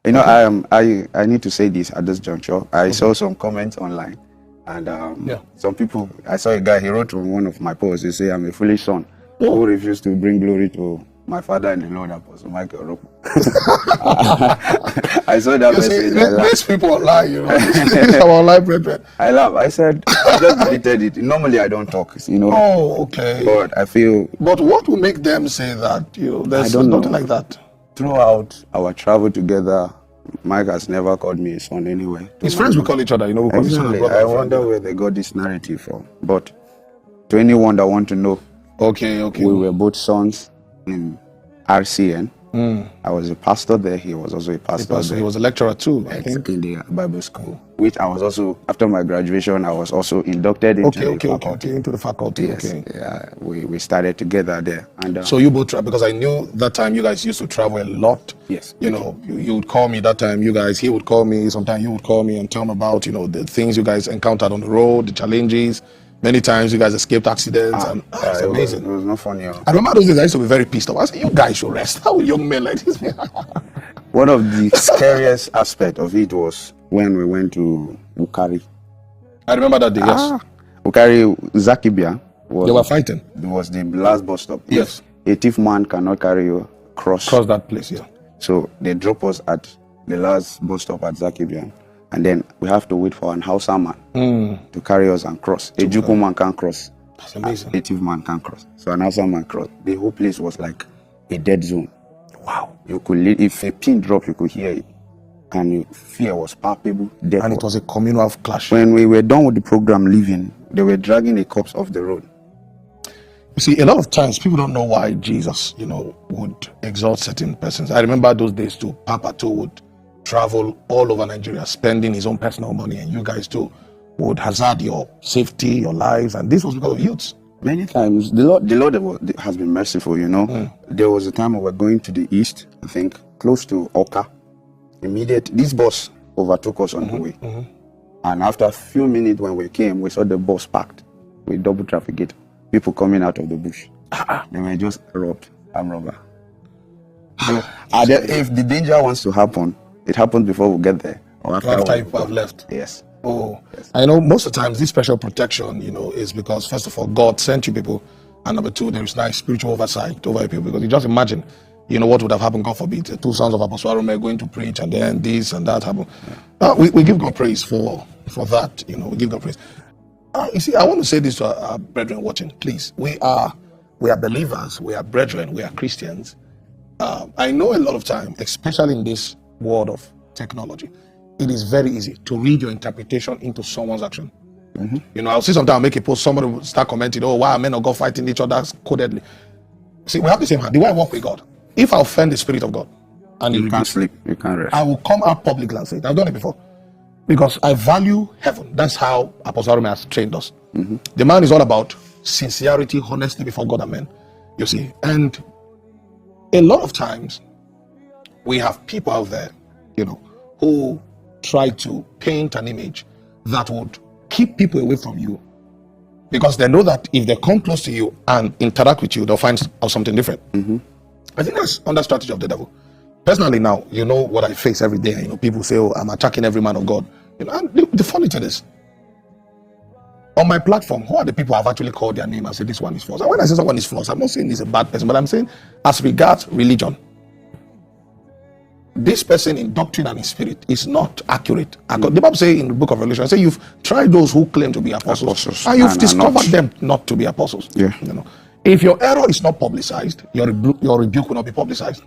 You know, I need to say this at this juncture. I saw some comments online, and some people. I saw a guy. He wrote on one of my posts. He said, "I'm a foolish son who refused to bring glory to my father in the Lord, Apostle Michael Orokpo." I saw that message. These people lie, you know. These are online brethren. I laugh. I said, I just deleted it. Normally, I don't talk, you know. Oh, okay. But I feel. But what will make them say that? You know, there's nothing like that. Throughout our travel together, Mike has never called me a son anyway. His friends will call each other, you know. Exactly. I wonder where they got this narrative from. But to anyone that want to know, okay. We were both sons in RCN. I was a pastor there. He was also a pastor there. He was a lecturer too, I think. In the Bible school, which I was also, after my graduation, I was also inducted into the faculty. Into the faculty. Yes. Okay. Yeah, we started together there. And so you both travel, because I knew that time you guys used to travel a lot. Yes. You know, you would call me that time. You guys, he would call me. Sometimes you would call me and tell me about, you know, the things you guys encountered on the road, the challenges. Many times you guys escaped accidents, and it's amazing. It was not funny. I remember those days I used to be very pissed off. I said, you guys should rest. How will young men like this? One of the scariest aspect of it was when we went to Ukari. I remember that day, yes. Ukari, Zakibia. They were fighting. It was the last bus stop. Yes. A thief man cannot carry you cross that place, yeah. So they drop us at the last bus stop at Zakibia. And then we have to wait for an Hausa man to carry us and cross. A Juku man can't cross. That's amazing. A thief man can't cross. So an Hausa man crossed. The whole place was like a dead zone. Wow. You could if a pin dropped, you could hear it. And fear was palpable. And it was a communal clash. When we were done with the program leaving, they were dragging the corpse off the road. You see, a lot of times people don't know why Jesus, you know, would exalt certain persons. I remember those days too. Papa too would travel all over Nigeria, spending his own personal money, and you guys too would hazard your safety, your lives, and this was because of youths. Many times, the Lord has been merciful, you know. There was a time we were going to the east, I think, close to Oka. This bus overtook us on the way. And after a few minutes when we came, we saw the bus parked with double traffic gate. People coming out of the bush. They were just robbed. I'm robber. If the danger wants to happen, it happens before we get there. Or after you have left. Yes. Oh, yes. I know most of the times this special protection, you know, is because first of all, God sent you people, and number two, there is nice spiritual oversight over people. Because you just imagine, you know, what would have happened, God forbid, the two sons of Apostle Arome going to preach, and then this and that happened. We give God praise for that, you know, we give God praise. You see, I want to say this to our brethren watching, please. We are believers, we are brethren, we are Christians. I know a lot of time, especially in this world of technology, it is very easy to read your interpretation into someone's action. You know, I'll see sometimes I'll make a post, somebody will start commenting, oh, why are men of God fighting each other codedly? See, we have the same hand. The way I walk with God, if I offend the Spirit of God, and you can't sleep, you can't rest, I will come out publicly and say it. I've done it before. Because I value heaven. That's how Apostle Arome has trained us. The man is all about sincerity, honesty before God and men. You see, and a lot of times we have people out there, you know, who try to paint an image that would keep people away from you, because they know that if they come close to you and interact with you, they'll find something different. I think that's under strategy of the devil. Personally, now, you know what I face every day. You know, people say, "Oh, I'm attacking every man of God." You know, and the funny thing is, on my platform, who are the people I've actually called their name and said this one is false? And when I say someone is false, I'm not saying he's a bad person, but I'm saying, as regards religion, this person in doctrine and in spirit is not accurate. The Bible says in the book of Relocation, say you've tried those who claim to be apostles and you've discovered them not to be apostles. Yeah. You know, if your error is not publicized, your rebuke will not be publicized.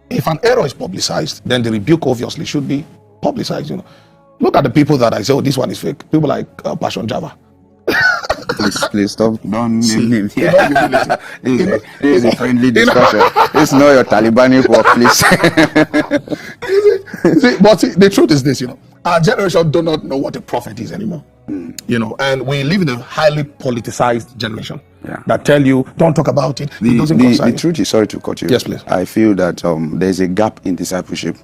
If an error is publicized, then the rebuke obviously should be publicized. You know, look at the people that I say, "Oh, this one is fake." People like Passion Java. Please stop. Don't name him. This is a friendly discussion. It's not your Talibani work, please. But the truth is this, you know, our generation do not know what a prophet is anymore. You know, and we live in a highly politicized generation that tell you, don't talk about it. It doesn't concern you. The truth is, sorry to cut you. Yes, please. I feel that there's a gap in discipleship.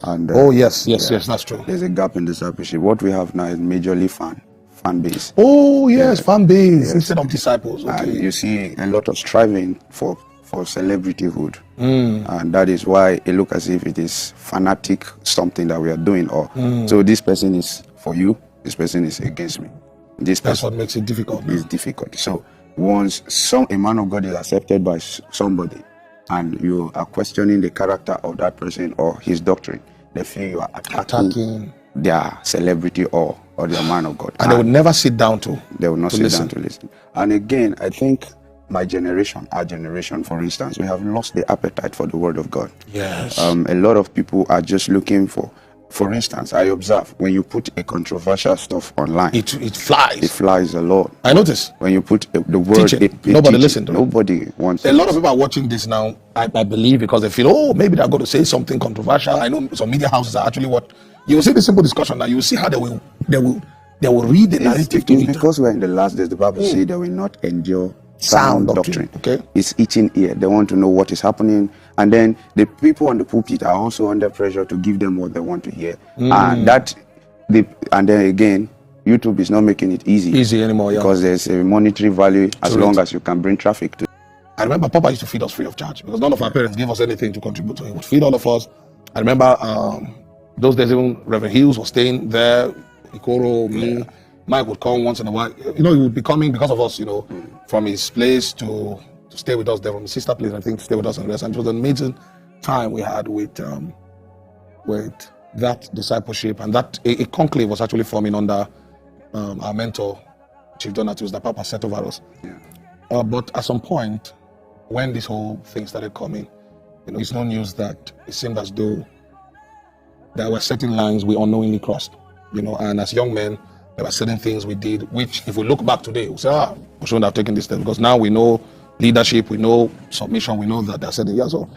And yes, that's true. There's a gap in discipleship. What we have now is majorly Fanbase. Oh yes, Fanbase instead of disciples. Okay. You see a lot of striving for for celebrityhood. And that is why it looks as if it is fanatic something that we are doing. Or so this person is for you, this person is against me. This That's person what makes it difficult. is difficult. So once a man of God is accepted by somebody, and you are questioning the character of that person or his doctrine, they feel you are attacking their celebrity or their man of God. And they would never sit down to They will not sit listen. down to listen. And again, I think our generation, for instance, we have lost the appetite for the word of God. Yes. A lot of people are just looking for instance, I observe when you put a controversial stuff online, It flies. it flies a lot. I notice. When you put the word, Nobody listens to it. Nobody wants A lot of people are watching this now, I believe, because they feel, oh, maybe they're going to say something controversial. I know some media houses are actually what you will see the simple discussion now. You will see how they will read the narrative to It's it. because we're in the last days. The Bible says they will not endure sound doctrine. Okay. It's itching ear. They want to know what is happening, and then the people on the pulpit are also under pressure to give them what they want to hear. And then again, YouTube is not making it easy anymore, because there's a monetary value as long as you can bring traffic to. I remember Papa used to feed us free of charge because none of our parents gave us anything to contribute to. He would feed all of us. I remember those days even Reverend Hughes was staying there. Ikoro, me, Mike would come once in a while. He would be coming because of us, from his place to stay with us there, from his sister place, I think, to stay with us and rest. And it was an amazing time we had with that discipleship, and that a conclave was actually forming under our mentor, Chief Donatus, that Papa set over us. Yeah. But at some point, when this whole thing started coming, it's no news that it seemed as though there were certain lines we unknowingly crossed, and as young men, there were certain things we did, which if we look back today, we say, we shouldn't have taken this step, because now we know leadership, we know submission, we know that there are certain years. So,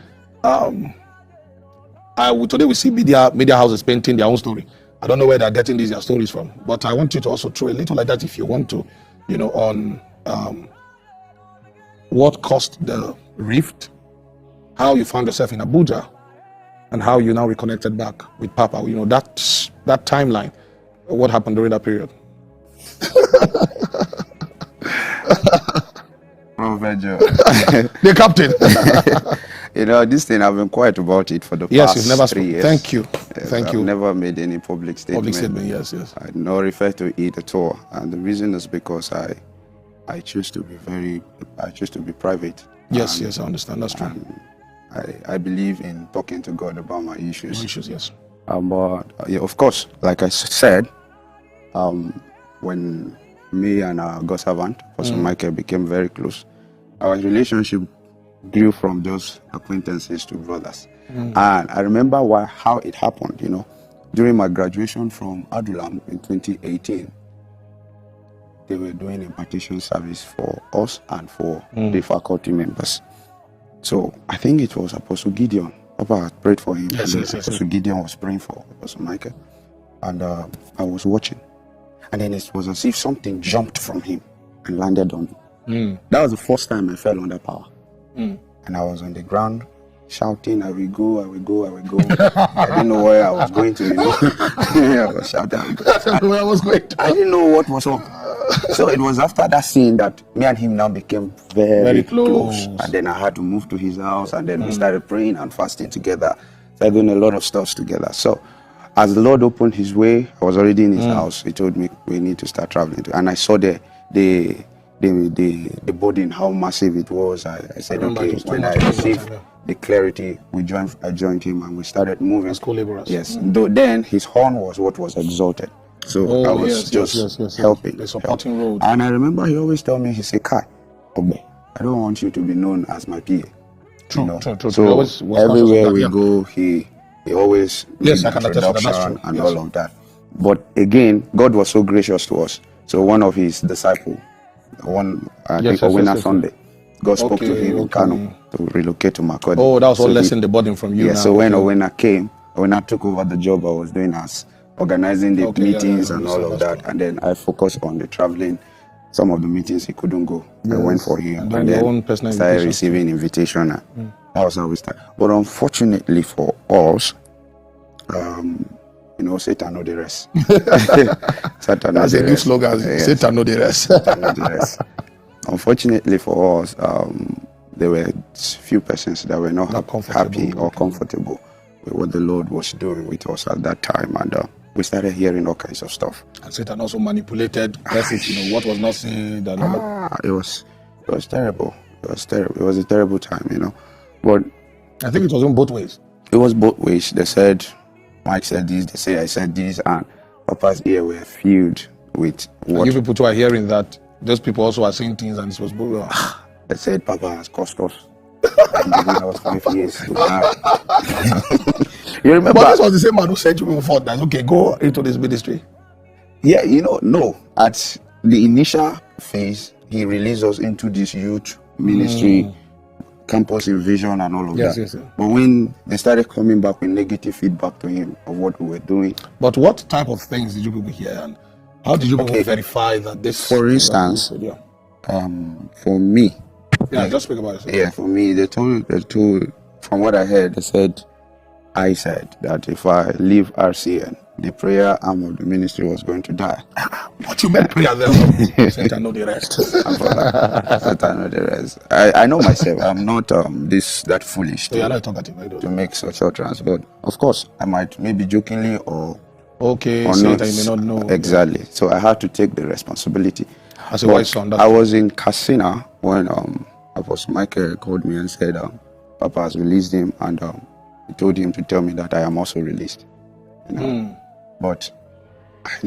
today we see media houses painting their own story. I don't know where they're getting their stories from, but I want you to also throw a little like that if you want to, on what caused the rift, how you found yourself in Abuja, and how you now reconnected back with Papa. That timeline, what happened during that period. The captain. This thing, I've been quiet about it for the past 3 years. Thank you. Yes, Thank you. I've never made any public statement. Yes. I did not refer to it at all. And the reason is because I choose to be private. Yes, I understand. That's true. I believe in talking to God about my issues. Yes. But of course, like I said, when me and our God servant, Pastor Michael, became very close, our relationship grew from just acquaintances to brothers. And I remember how it happened. During my graduation from Adulam in 2018, they were doing impartation service for us and for the faculty members. So I think it was Apostle Gideon. Papa had prayed for him. Yes. Apostle Gideon was praying for Apostle Michael. And I was watching. And then it was as if something jumped from him and landed on me. That was the first time I fell under power. And I was on the ground shouting, I will go. I didn't know where I was going to, I was shouting. Where I was going to. I didn't know what was wrong. So it was after that scene that me and him now became very close. And then I had to move to his house, and then we started praying and fasting together. Started doing a lot of stuff together. So as the Lord opened his way, I was already in his house. He told me we need to start traveling. And I saw the burden, how massive it was. I said, okay, when I received the clarity, I joined him and we started moving. As co-laborers. Yes. Though then his horn was what was exalted. So I was helping. The supporting role. And I remember he always told me, he said, Kai, Obe, I don't want you to be known as my PA. True. So everywhere we go, he always I can attest to that. That's true. And all of that. But again, God was so gracious to us. So one of his disciples, Sunday, God spoke to him in Kano to relocate to Makodi. Oh, that was what lessened the burden from you. Yeah, so when Owena came, when I took over the job I was doing as organizing the meetings and all of that, and then I focused on the traveling. Some of the meetings he couldn't go. I went for him, and then started receiving invitation. That was how we started. But unfortunately for us, Satan know the rest. That's a new slogan. Satan know the rest. Satan know the rest. Unfortunately for us, there were few persons that were not happy or okay. comfortable with what the Lord was doing with us at that time, and we started hearing all kinds of stuff. And Satan also manipulated persons, what was not said. It was terrible. It was terrible. It was a terrible time, But I think it was in both ways. It was both ways. They said Mike said this, they say I said this, and Papa's ear were filled with what. You people too are hearing that those people also are saying things, and it was both. They said Papa has cost us. And giving us 5 years to have. You remember? But this was the same man who said to me before that, okay, go into this ministry. Yeah, no. At the initial phase, he released us into this youth ministry, campus invasion, and all of that. Yes. But when they started coming back with negative feedback to him of what we were doing. But what type of things did you people hear, and how did you people verify that this? For instance, for me. Yeah, just speak about it. Yeah, for me, they told, from what I heard, I said that if I leave RCN, the prayer arm of the ministry was going to die. What you meant prayer there? Satan know the rest. Satan know the rest. I know myself. I'm not that foolish to make such utterance. But of course, I might maybe jokingly or Satan may not know. Exactly. So I had to take the responsibility. As a wise son. I was in Katsina when Apostle Michael called me and said Papa has released him, and he told him to tell me that I am also released. But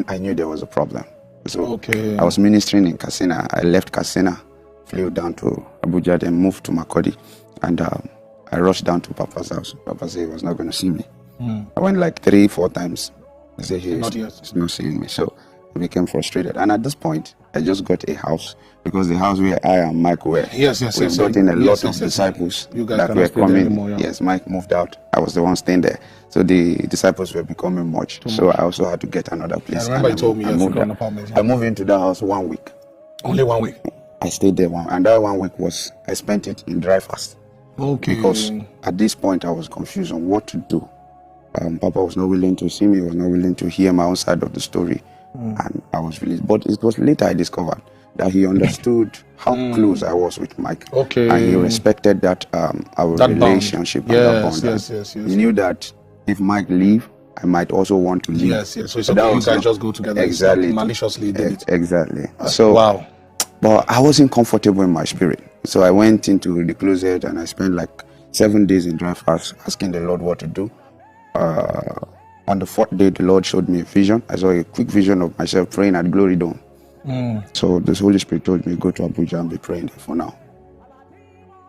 I knew there was a problem. So I was ministering in Katsina. I left Katsina, flew down to Abuja, then moved to Makodi, and I rushed down to Papa's house. Papa said he was not going to see me. I went like 3-4 times. He said he's not seeing me. So I became frustrated. And at this point, I just got a house, because the house where I and Mike were. We got in a lot of disciples that were coming. Anymore, Yes, Mike moved out. I was the one staying there. So the disciples were becoming much. So I also had to get another place. I remember you told me I moved into that house 1 week. Only 1 week? I stayed there and that 1 week I spent it in dry fast. Because at this point I was confused on what to do. Papa was not willing to see me, was not willing to hear my own side of the story. And I was released. But it was later I discovered that he understood how close I was with Mike. And he respected that our relationship and that bond. He knew that if Mike leave, I might also want to leave. So it's okay, you guys just go together. Exactly. Maliciously did it. Exactly. So but I wasn't comfortable in my spirit. So I went into the closet and I spent like 7 days in dry fast, asking the Lord what to do. On the 4th day, the Lord showed me a vision. I saw a quick vision of myself praying at Glory Dome. So the Holy Spirit told me, go to Abuja and be praying there for now.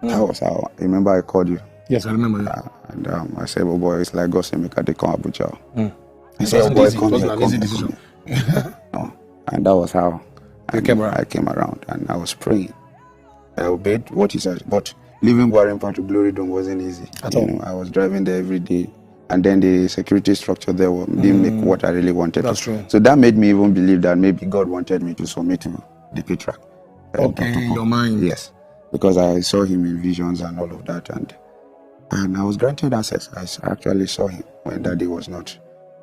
That was how. Remember I called you? Yes, I remember. And I said, oh boy, it's like God said, make they come Abuja. He said, oh boy, come here, come decision. No. And that was how I came around and I was praying. I obeyed what he said. But leaving Gwarimpa to Glory Dome wasn't easy. At all. I was driving there every day. And then the security structure there didn't make what I really wanted. That's true. So that made me even believe that maybe God wanted me to submit to the Petra. Your mind. Yes. Because I saw him in visions and all of that. And I was granted access. I actually saw him when Daddy was not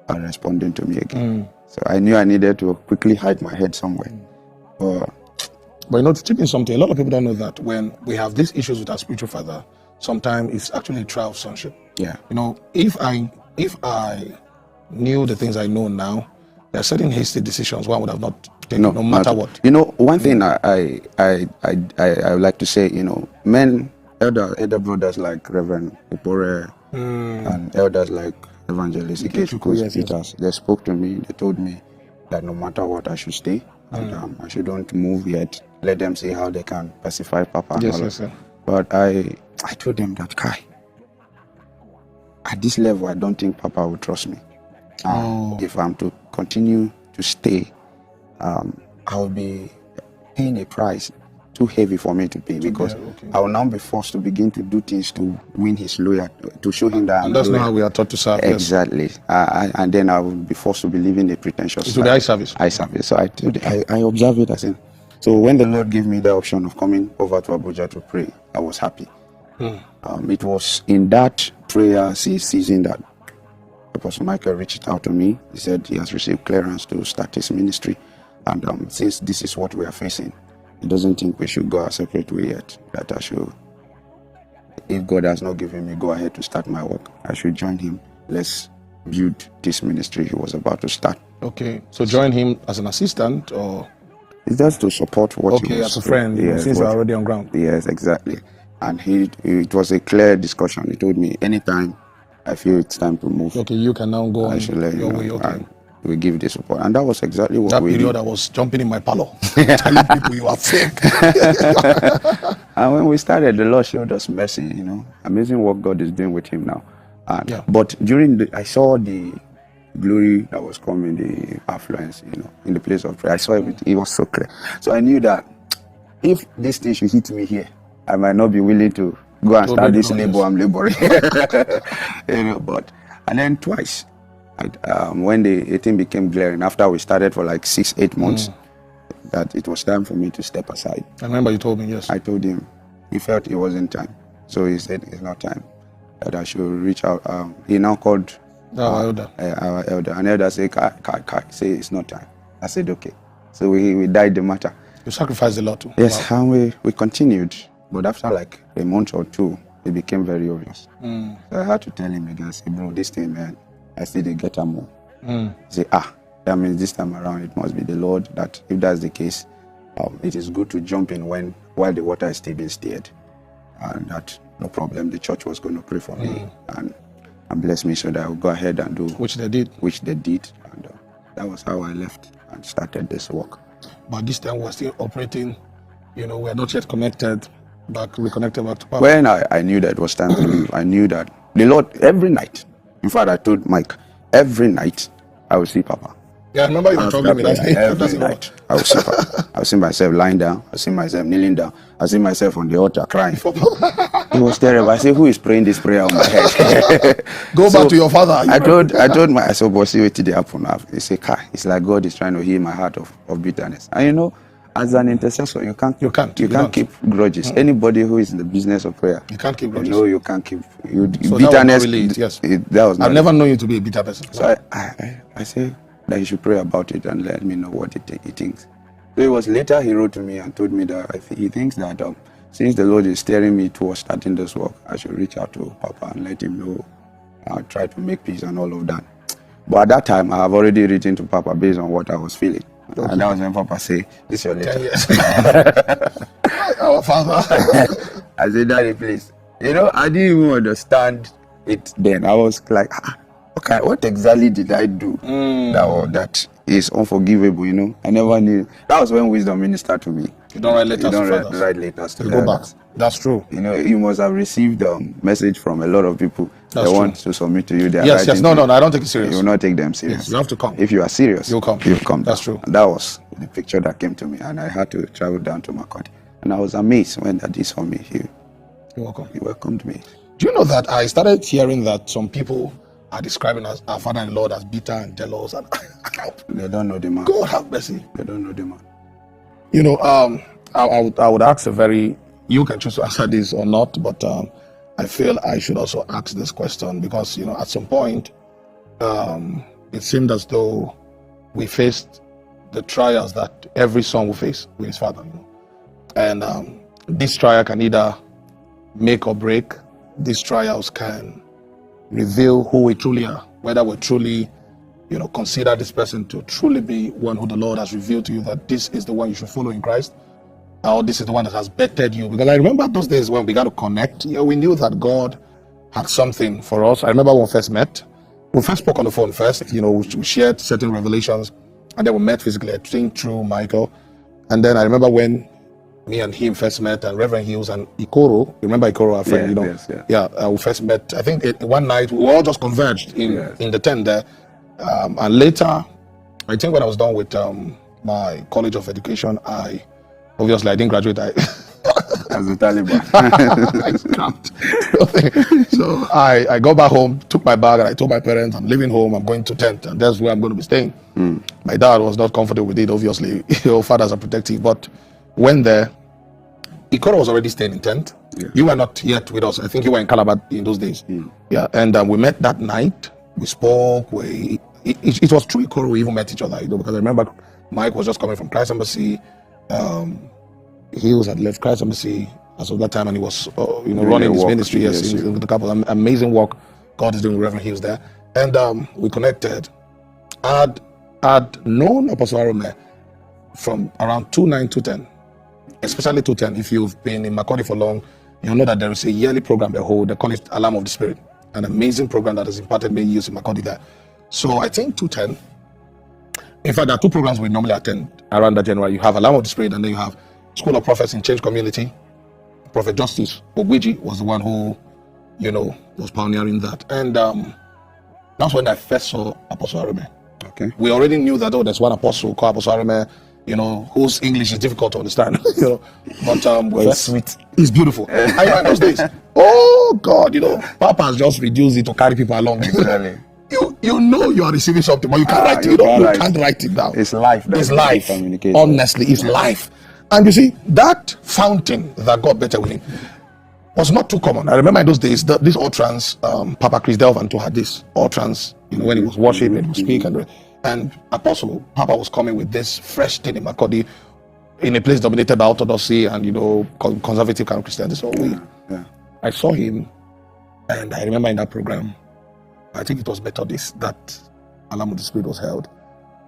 responding to me again. So I knew I needed to quickly hide my head somewhere. But to chip in something, a lot of people don't know that when we have these issues with our spiritual father, sometimes it's actually a trial of sonship. Yeah. If I knew the things I know now, there are certain hasty decisions one would have not taken, no matter what. One thing I would like to say, men, elder brothers like Reverend Upore and elders like Evangelist Ikechukwu, they spoke to me. They told me that no matter what, I should stay and I shouldn't move yet. Let them see how they can pacify Papa. Yes. But I told them that, Kai, at this level, I don't think Papa will trust me. If I'm to continue to stay, I will be paying a price too heavy for me to pay, because I will now be forced to begin to do things to win his loyalty, to show him that. And that's not how we are taught to serve. Exactly. And then I will be forced to believe in a pretentious. To the eye service. Eye service. So I observe it as in. So when the Lord gave me the option of coming over to Abuja to pray, I was happy. It was in that prayer season that Apostle Michael reached out to me. He said he has received clearance to start his ministry. And since this is what we are facing, he doesn't think we should go our separate way yet, that I should if God has not given me go ahead to start my work, I should join him. Let's build this ministry he was about to start. Okay. So join him as an assistant, or It's just to support what he okay, was as a friend, yes, since you're already on ground. Yes, exactly. And it was a clear discussion. He told me anytime I feel it's time to move, Okay, you can now go I on should let your you know. way. Okay. And we give the support. And that was exactly what That we period, did. I was jumping in my parlor, telling people you are fake. And when we started, the Lord showed us mercy, you know. Amazing what God is doing with him now. And Yeah. But I saw the glory that was coming, the affluence, you know, in the place of prayer. I saw everything. It was so clear. So I knew that if this thing should hit me here, I might not be willing to go and start this labor I'm laboring. You know, and then twice, when the thing became glaring, after we started for like 6-8 months, that it was time for me to step aside. I remember you told me, yes. I told him, he felt it wasn't time. So he said it's not time, that I should reach out. He now called Our elder. Our elder. And elder said, say it's not time. I said, okay. So we died the matter. You sacrificed a lot too. Yes, and we continued. But after like a month or two, it became very obvious. So I had to tell him again, I said, bro, this thing, man, I see they get more. He said, that means this time around it must be the Lord, that if that's the case, it is good to jump in while the water is still being stirred. And that no problem, the church was going to pray for me and bless me so that I would go ahead and do Which they did. And that was how I left and started this work. But this time we're still operating, you know, we're not yet reconnected back to Papa. When I knew that it was time to leave, I knew that the Lord, every night, in fact, I told Mike, every night I would see Papa. Yeah, I remember you were talking with us. Every night I would see Papa. I would see myself lying down, I would see myself kneeling down, I would see myself on the altar crying. It was terrible. I said, who is praying this prayer on my head? Go back to your father. I told I said, but see what did happen now. He said, it's like God is trying to heal my heart of bitterness. And you know, as an intercessor, you can't keep grudges. Anybody who is in the business of prayer, you can't keep grudges. You know, you can't keep so bitterness. That was I've never known you to be a bitter person. So I say that he should pray about it and let me know what he thinks. So it was later he wrote to me and told me that he thinks that since the Lord is steering me towards starting this work, I should reach out to Papa and let him know. I'll try to make peace and all of that. But at that time, I have already written to Papa based on what I was feeling. Okay. And that was when Papa said, this is your letter. 10 years. Our father. I said, Daddy, please. You know, I didn't even understand it then. I was like, okay, what exactly did I do that is unforgivable, you know? I never knew. That was when wisdom ministered to me. You don't write letters to fathers. You don't write letters to go back. That's true. You know, you must have received a message from a lot of people that want to submit to you. Yes. No, I don't take it serious. You will not take them serious. Yes, you have to come. If you are serious, you'll come. That's true. And that was the picture that came to me, and I had to travel down to Makodi. And I was amazed when Daddy saw me. He welcomed me. Do you know that I started hearing that some people are describing our father-in-law as bitter and jealous, and they don't know the man. God have mercy. They don't know the man. You know, I would ask you can choose to answer this or not, but I feel I should also ask this question because, you know, at some point, it seemed as though we faced the trials that every son will face with his father, you know? And this trial can either make or break. These trials can reveal who we truly are, whether we truly, you know, consider this person to truly be one who the Lord has revealed to you that this is the one you should follow in Christ, or this is the one that has bettered you. Because I remember those days when we got to connect, you know, we knew that God had something for us. I remember when we first met, we first spoke on the phone first, you know, we shared certain revelations, and then we met physically, I think through Michael. And then I remember when me and him first met, and Reverend Hughes and Ikoro, remember Ikoro, our friend, you know? We first met, I think one night, we all just converged in the tent there. And later, I think when I was done with my College of Education, I didn't graduate. As a Taliban. I scrapped. So I got back home, took my bag, and I told my parents, I'm leaving home, I'm going to tent, and that's where I'm going to be staying. My dad was not comfortable with it, obviously. Your fathers are protective, but when there, Ikoro was already staying in tent. Yeah. You were not yet with us. I think you were in Calabar in those days. Yeah, and we met that night. We spoke. It was through Ikoro we even met each other, you know, because I remember Mike was just coming from Christ Embassy. He was at left Christ Embassy. as of that time, and he was, running his ministry. Yes, he was in the couple. Amazing work God is doing with Reverend Hughes there. And we connected. I'd known Apostle Arome from around 2009, 2010, especially 2010. If you've been in Macaulay for long, you'll know that there is a yearly program they hold. They call it Alarm of the Spirit, an amazing program that has imparted many years in Macaulay there. So I think 2010. In fact, there are two programs we normally attend around that January. You have Alarm of the Spirit, and then you have School of Prophets in Change Community. Prophet Justice Ogwiji was the one who, was pioneering that. And that's when I first saw Apostle Arome. Okay. We already knew that, there's one apostle called Apostle Arome, whose English is difficult to understand, but it's sweet. It's beautiful. In those days, oh God, Papa has just reduced it to carry people along. Really? You are receiving something, but you can't write it. You can't write it down. It's life. It's life. Honestly, it's life. And you see, that fountain that got better with him was not too common. I remember in those days, this utterance, Papa Chris Delvan had this utterance, when he was worshiping, he would speak, and Apostle Papa was coming with this fresh thing in Makodi, in a place dominated by orthodoxy and conservative kind of Christianity. So I saw him, and I remember in that program, I think it was Methodist that Alarm of the Spirit was held,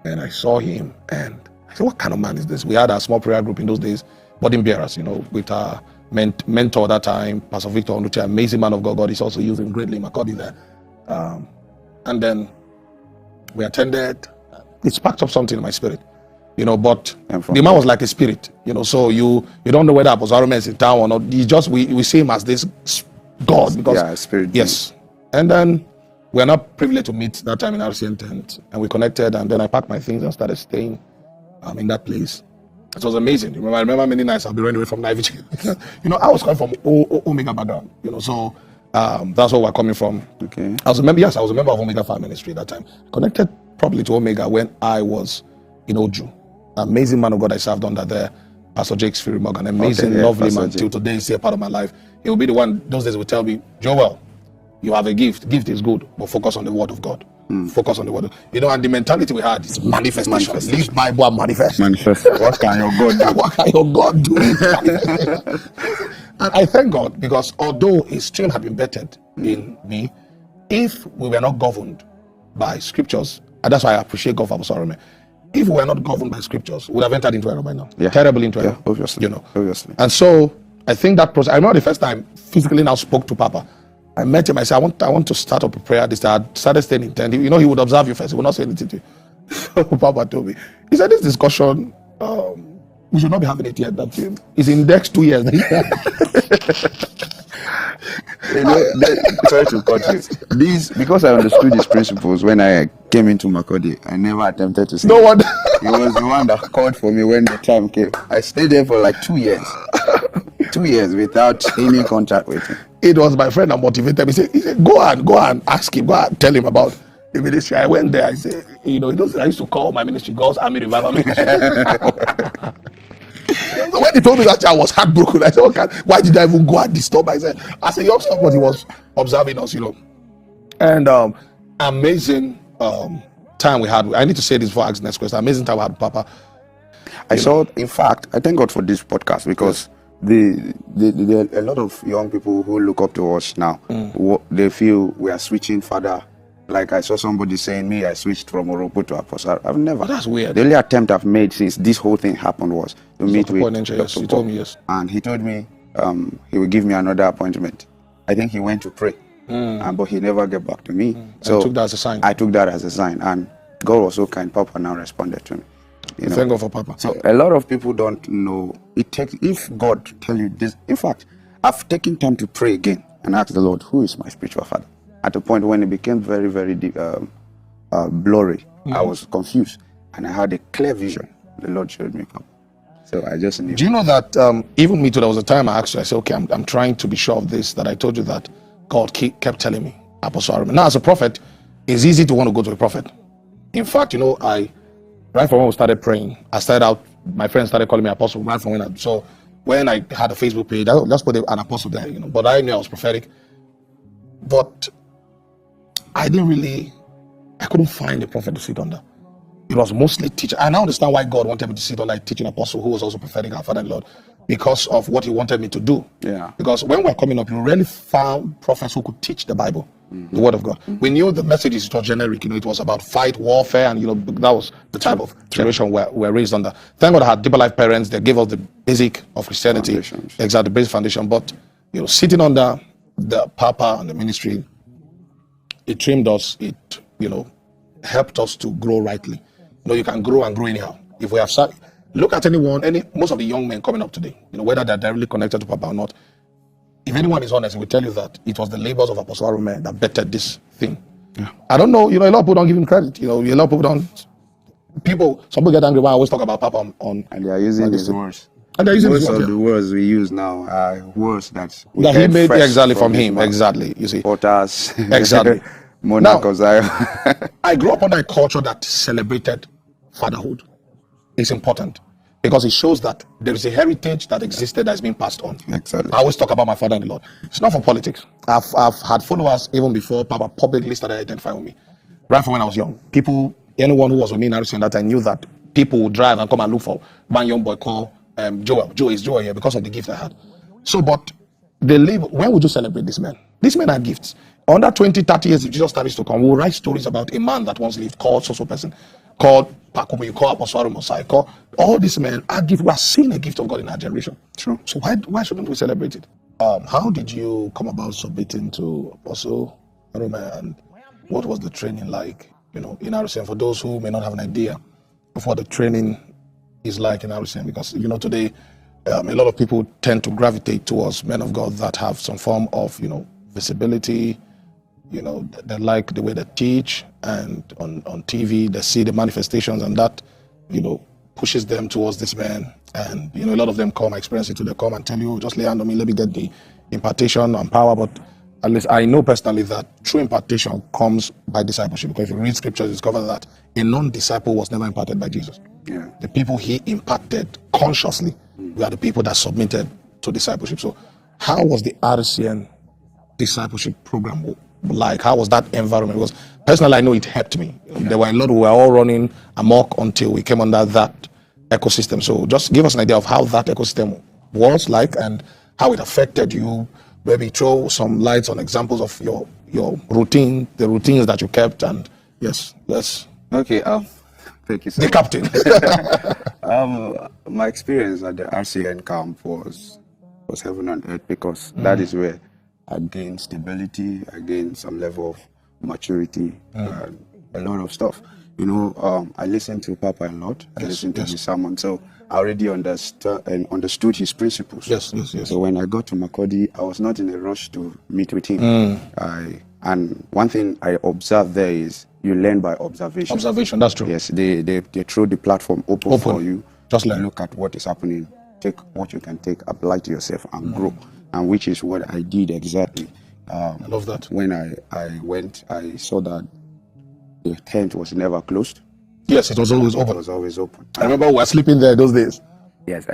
and I saw him, and I said, what kind of man is this? We had a small prayer group in those days, burden bearers, with our mentor at that time, Pastor Victor Onuche, amazing man of God. God is also using greatly in Makodi there. And then we attended. It sparked up something in my spirit, but the man was like a spirit, so you don't know whether Apostle Arome is in town or not. We see him as this God because spirit. Yes. And then we are not privileged to meet that time in RCN tent, and we connected, and then I packed my things and started staying in that place. It was amazing. I remember many nights I'll be running away from Naivic. I was coming from Omega background, so that's where we're coming from. Okay. I was a member of Omega Fire Ministry at that time. Connected probably to Omega when I was in Oju. Amazing man of God I served under there, Pastor Jake Sphiri Morgan. Amazing, lovely man. Till today, he's a part of my life. He will be the one, those days, will tell me, Joel, you have a gift. Gift is good, but focus on the word of God. Focus on the word. And the mentality we had is manifestation. Leave Bible and manifest. What can your God do? What can your God do? And I thank God, because although it still had been bettered in me, if we were not governed by scriptures, and that's why I appreciate God for Apostle Arome. If we were not governed by scriptures, we would have entered into error by now. Terribly into error. Obviously. Obviously. And so I think that process. I remember the first time physically now spoke to Papa. I met him. I said, I want to start up a prayer. I started staying in tent. He would observe you first. He would not say anything to you. So Papa told me. He said, this discussion, we should not be having it yet. That is indexed 2 years. Sorry to cut you. Because I understood these principles when I came into Makodi, I never attempted to say. No one. He was the one that called for me when the time came. I stayed there for like 2 years. 2 years without any contact with him. It was my friend that motivated me. He said, go and ask him, go and tell him about the ministry. I went there. I said, I used to call my ministry God's Army Revival Ministry. So when he told me that, I was heartbroken. I said, okay, why did I even go and disturb? I said, as a youngster, but he was observing us, And amazing time we had. I need to say this before I ask the next question. Amazing time we had with Papa. In fact, I thank God for this podcast, because a lot of young people who look up to us now, they feel we are switching further. Like I saw somebody saying, I switched from Orokpo to Apostle. I've never. Oh, that's weird. The only attempt I've made since this whole thing happened was to meet with Dr. He told me, yes. And he told me he will give me another appointment. I think he went to pray, but he never get back to me. So I took that as a sign. I took that as a sign, and God was so kind. Papa now responded to me. Thank God for Papa. So a lot of people don't know. If God tell you this. In fact, I've taken time to pray again and ask the Lord, who is my spiritual father? At a point when it became very, very deep, blurry, I was confused, and I had a clear vision. The Lord showed me Papa. So I just knew. Do you know that even me too, there was a time I asked you, I said, okay, I'm trying to be sure of this, that I told you that God kept telling me, Apostle Arome. Now, as a prophet, it's easy to want to go to a prophet. In fact, right from when we started praying, I started out, my friends started calling me Apostle right from when I had a Facebook page, I just put an Apostle there, but I knew I was prophetic. But I couldn't find a prophet to sit under. It was mostly teaching. I now understand why God wanted me to sit under a teaching apostle who was also prophetic, our Father and Lord, because of what he wanted me to do. Yeah. Because when we were coming up, we really found prophets who could teach the Bible, the word of God. We knew the messages, it was generic, it was about fight, warfare, and that was the type of generation we're raised under. Thank God I had deeper life parents. They gave us the basic of Christianity, exactly, the basic foundation. But sitting under the Papa and the ministry, it trimmed us, it helped us to grow rightly. You can grow and grow anyhow. If we have look at most of the young men coming up today, whether they're directly connected to Papa or not, if anyone is honest, he will tell you that it was the labors of Apostle Arome that bettered this thing. Yeah. I don't know, a lot of people don't give him credit. A lot of people don't. Some people get angry when I always talk about Papa on and they are using his words. And they're using most of the words we use now are words that he made exactly from him. Exactly, you see. Potters. Exactly. Monarch of Zion. I grew up under a culture that celebrated fatherhood. It's important because it shows that there is a heritage that existed that is being passed on. Exactly. I always talk about my father and the Lord. It's not for politics. I've had followers even before Papa publicly started identifying with me. Right from when I was young. Anyone who was with me in RCN that I knew that people would drive and come and look for one young boy called Joel. Joel here because of the gift I had. So, but they live. When would you celebrate this man? These men are gifts. Under 20, 30 years, if Jesus starts to come, we'll write stories about a man that once lived called so person, called Pakubu, you call Aps Arome Osayi, call all these men are gift. We are seeing a gift of God in our generation. True. So why shouldn't we celebrate it? How did you come about submitting to Apostle Arome, and what was the training like? In RCM, for those who may not have an idea of what the training is like in RCM, because today a lot of people tend to gravitate towards men of God that have some form of visibility. They like the way they teach, and on TV they see the manifestations, and that pushes them towards this man. And a lot of them come, experience it, they come and tell you, just lay hand on me, let me get the impartation and power. But at least I know personally that true impartation comes by discipleship, because if you read scriptures, you discover that a non-disciple was never imparted by Jesus. Yeah. The people he imparted consciously were the people that submitted to discipleship. So how was the RCN discipleship program like? How was that environment? Because personally, I know it helped me. There were a lot who were all running amok until we came under that ecosystem. So just give us an idea of how that ecosystem was like and how it affected you. Maybe throw some lights on examples of your routine, the routines that you kept. And yes, let's. Okay. Thank you, sir. The captain. My experience at the RCN camp was heaven on earth, because that is where I gained stability, I gained some level of maturity, a lot of stuff. I listened to Papa a lot. I listened to his sermon, so I already understood his principles. Yes. So when I got to Makurdi, I was not in a rush to meet with him. And one thing I observed there is you learn by observation. Observation, that's true. Yes, they throw the platform open for you. Just learn. Look at what is happening. Take what you can take, apply to yourself, and grow. And which is what I did exactly. I love that. When I went, I saw that the tent was never closed. Yes, it was always open. It was always open. I remember we were sleeping there those days. Yes,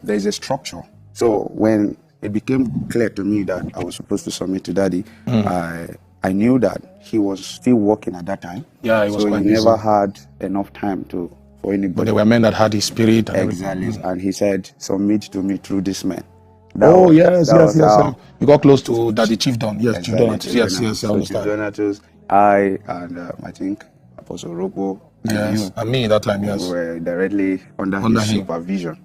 there's a structure. So when it became clear to me that I was supposed to submit to Daddy, I knew that he was still working at that time. Yeah, he was so he never had enough time for anybody. But there were men that had his spirit. And exactly. And he said, submit to me through this man. Yes. You got close to Daddy Chief Don. Yes, exactly. Chief Donatus. Yes, I understand. Chief Donatus, I and I think Apostle Orokpo. Yes, and me that time, yes. We were directly under his supervision.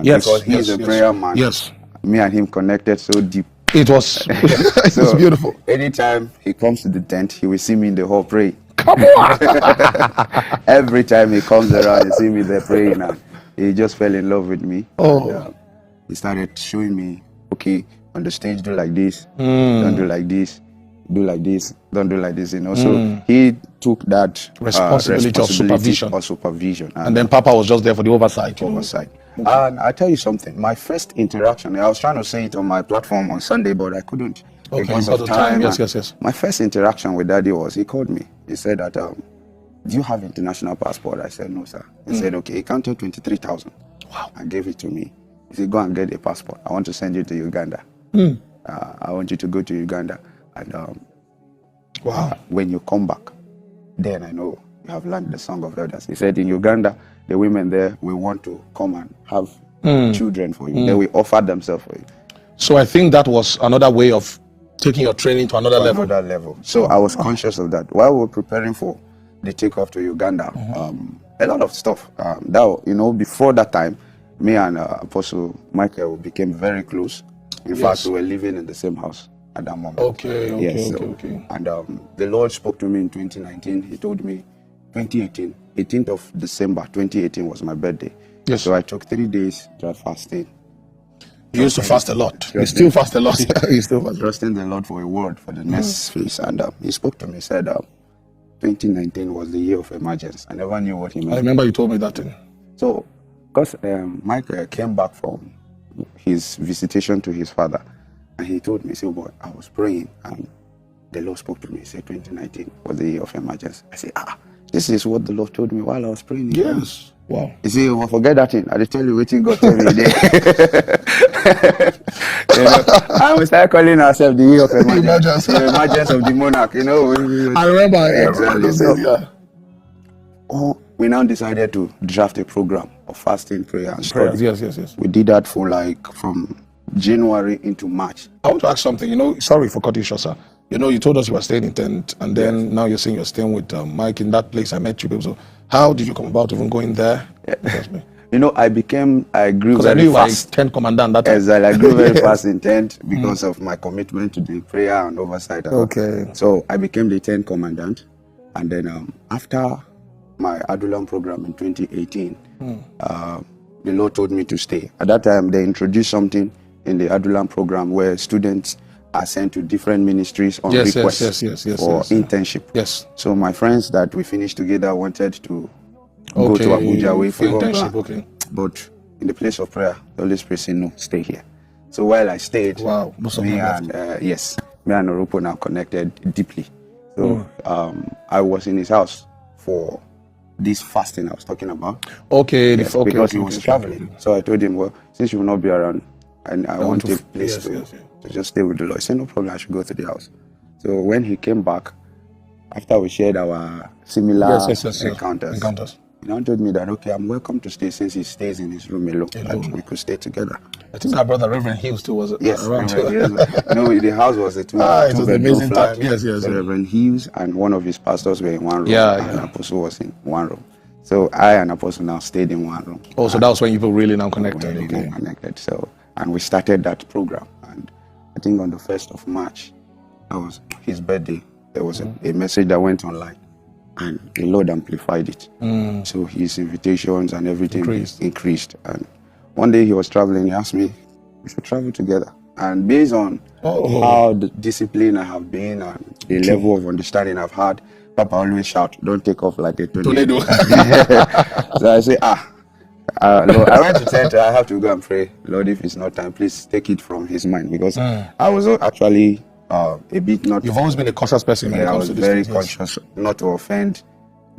Yes, because he's a prayer man. Yes. Me and him connected so deep. It was, it was beautiful. Anytime he comes to the tent, he will see me in the hall praying. Come on! Every time he comes around, he see me there praying, and he just fell in love with me. Oh. He started showing me, okay, on the stage, do like this, don't do like this, do like this, don't do like this, So he took that responsibility of supervision. And then Papa was just there for the oversight. And I tell you something, my first interaction, I was trying to say it on my platform on Sunday, but I couldn't. Because of time. Yes. My first interaction with Daddy was, he called me. He said that, do you have international passport? I said, no, sir. He said, okay, he counted 23,000. Wow. And gave it to me. He said, go and get a passport. I want to send you to Uganda. I want you to go to Uganda. And wow. When you come back, then I know you have learned the song of the elders. He said, in Uganda, the women there will want to come and have children for you. They will offer themselves for you. So I think that was another way of taking your training to another level. So I was conscious of that. While we were preparing for the takeoff to Uganda, a lot of stuff. Before that time, me and Apostle Michael became very close. In fact, we were living in the same house at that moment. Okay. And the Lord spoke to me in 2019. He told me 2018, 18th of December 2018 was my birthday. Yes. So I took 3 days to fasting. You used to fast a lot. You still fast a lot. You still fast. Trusting the Lord for a word for the next phase. And he spoke to me, said 2019 was the year of emergence. I never knew what he meant. I remember you told me that thing. So, because Mike came back from his visitation to his father, and he told me, "So, boy, I was praying, and the Lord spoke to me. He said 2019 was the year of emergence." I said, this is what the Lord told me while I was praying. Yes. Wow. You see, you forget that thing. I tell you what God tell me there. And we started calling ourselves the year of emergence. The emergence of the monarch, I remember. Exactly. So, we now decided to draft a program of fasting, prayer, and study. Yes. We did that for from January into March. I want to ask something. Sorry for cutting you short, sir. You told us you were staying in tent, and then now you're saying you're staying with Mike in that place. I met you people. So how did you come about even going there? I grew because very I knew you fast. were tent commandant that time. Exactly, I grew very fast in tent because of my commitment to the prayer and oversight. Okay. So I became the tent commandant, and then after my Adulam program in 2018, the Lord told me to stay. At that time, they introduced something in the Adulam program where students are sent to different ministries on request for internship. Yes. So my friends that we finished together wanted to go to Abuja for internship. Okay. But in the place of prayer, the Holy Spirit said, no, stay here. So while I stayed, me and Orokpo now connected deeply. So I was in his house for this fasting I was talking about. Because he was traveling. So I told him, well, since you will not be around, and I want a place to just stay with the Lord. He said, no problem, I should go to the house. So when he came back, after we shared our similar encounters, he now told me that, okay, I'm welcome to stay since he stays in his room alone. That we could stay together. I think our brother Reverend Hughes too was around. No, the house was a two it was an amazing flat. time. Yes. So Reverend Hughes and one of his pastors were in one room, and Apostle was in one room. So I and Apostle now stayed in one room. Oh, so that was when you really now connected. Connected. So, and we started that program. And I think on the 1st of March, that was his birthday. There was a message that went online, and the Lord amplified it. So his invitations and everything increased. And one day he was traveling, he asked me, we should travel together. And based on how the discipline I have been and the level of understanding I've had, Papa always shout, don't take off like a tornado. So I say, Lord, I went to tent, I have to go and pray. Lord, if it's not time, please take it from his mind. Because I was actually a bit not... You've always been a cautious person. I was very conscious not to offend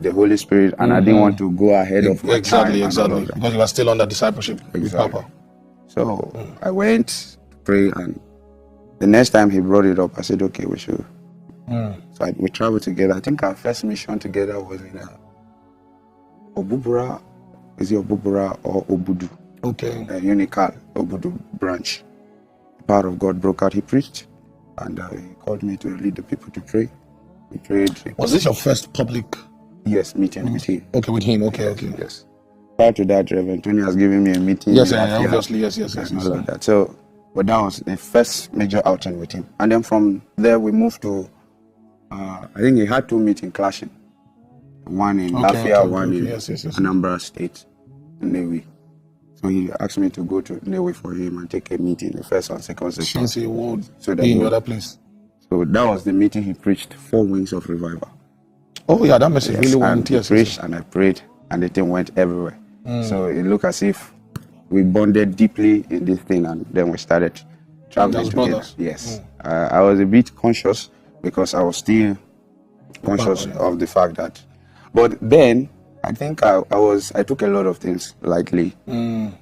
the Holy Spirit, and I didn't want to go ahead of my time. Exactly. Because you were still under discipleship with Papa. So I went to pray, and the next time he brought it up, I said, okay, we should. So we traveled together. I think our first mission together was in Obubura. Is it Obubura or Obudu? Okay. Unical Obudu branch. The power of God broke out. He preached, and he called me to lead the people to pray. We prayed. Was this your first public? Yes, meeting with him. Okay, with him. Okay. Yes. Prior to that, Reverend Tony has given me a meeting. Yes, obviously. Yes. And all of that. So, but that was the first major outing with him. And then from there, we moved to, I think he had 2 meetings clashing. One in Lafia, one in Anambra State, Newi. So he asked me to go to Newi for him and take a meeting, the first and second session. Since he would be in the other place. So that was the meeting he preached, 4 wings of revival. Oh yeah, that message really went. He preached and I prayed, and the thing went everywhere. So it looked as if we bonded deeply in this thing, and then we started traveling together. Brothers. Yes. I was a bit conscious because I was still conscious of the fact that, but then I think I took a lot of things lightly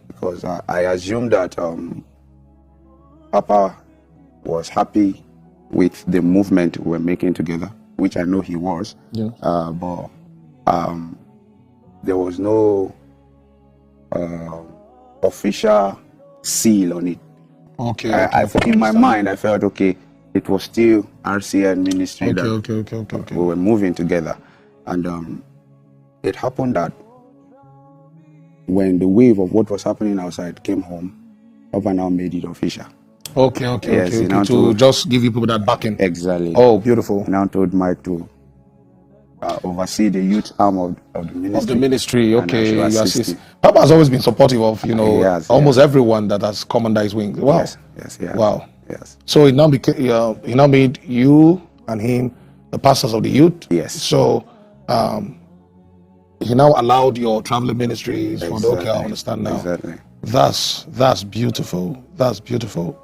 because I assumed that Papa was happy with the movement we were making together, which I know he was. But there was no official seal on it. Okay. In my mind, I felt okay. It was still RCN ministry that we were moving together, and it happened that when the wave of what was happening outside came home, Papa now made it official. Okay. To just give you people that backing. Exactly. Oh, beautiful. He now told Mike to oversee the youth arm of the ministry. Of the ministry, okay. And I You should assist. assist. Papa has always been supportive of, almost Yes. everyone that has come under his wing. Wow. Yes. Wow. Yes. So it now became, he now made you and him the pastors of the youth. Yes. So he now allowed your traveling ministries. Exactly. Okay, I understand now. Exactly. That's beautiful. That's beautiful.